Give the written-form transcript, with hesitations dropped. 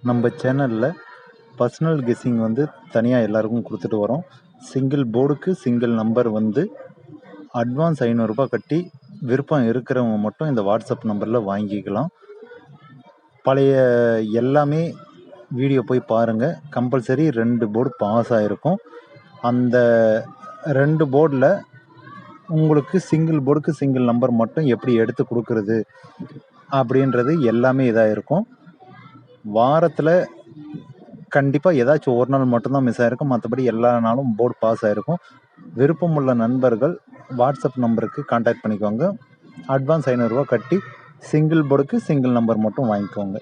நம்ம சேனலில் personal guessing வந்து தனியாக எல்லாருக்கும் கொடுத்துட்டு வரோம். சிங்கிள் போர்டுக்கு சிங்கிள் நம்பர் வந்து அட்வான்ஸ் 500 ரூபாய் கட்டி விருப்பம் இருக்கிறவங்க மட்டும் இந்த வாட்ஸ்அப் நம்பரில் வாங்கிக்கலாம். பழைய எல்லாமே வீடியோ போய் பாருங்கள். கம்பல்சரி 2 போர்டு பாஸ் ஆகிருக்கும். அந்த 2 போர்டில் உங்களுக்கு சிங்கிள் போர்டுக்கு சிங்கிள் நம்பர் மட்டும் எப்படி எடுத்து கொடுக்கறது அப்படின்றது எல்லாமே இதாக இருக்கும். வாரத்தில் கண்டிப்பாக ஏதாச்சும் ஒரு நாள் மட்டும்தான் மிஸ் ஆகிருக்கும். மற்றபடி எல்லா நாளும் போர்டு பாஸ் ஆகிருக்கும். விருப்பமுள்ள நண்பர்கள் வாட்ஸ்அப் நம்பருக்கு கான்டாக்ட் பண்ணிக்கோங்க. அட்வான்ஸ் 500 ரூபா கட்டி சிங்கிள் போர்டுக்கு சிங்கிள் நம்பர் மட்டும் வாங்கிக்கோங்க.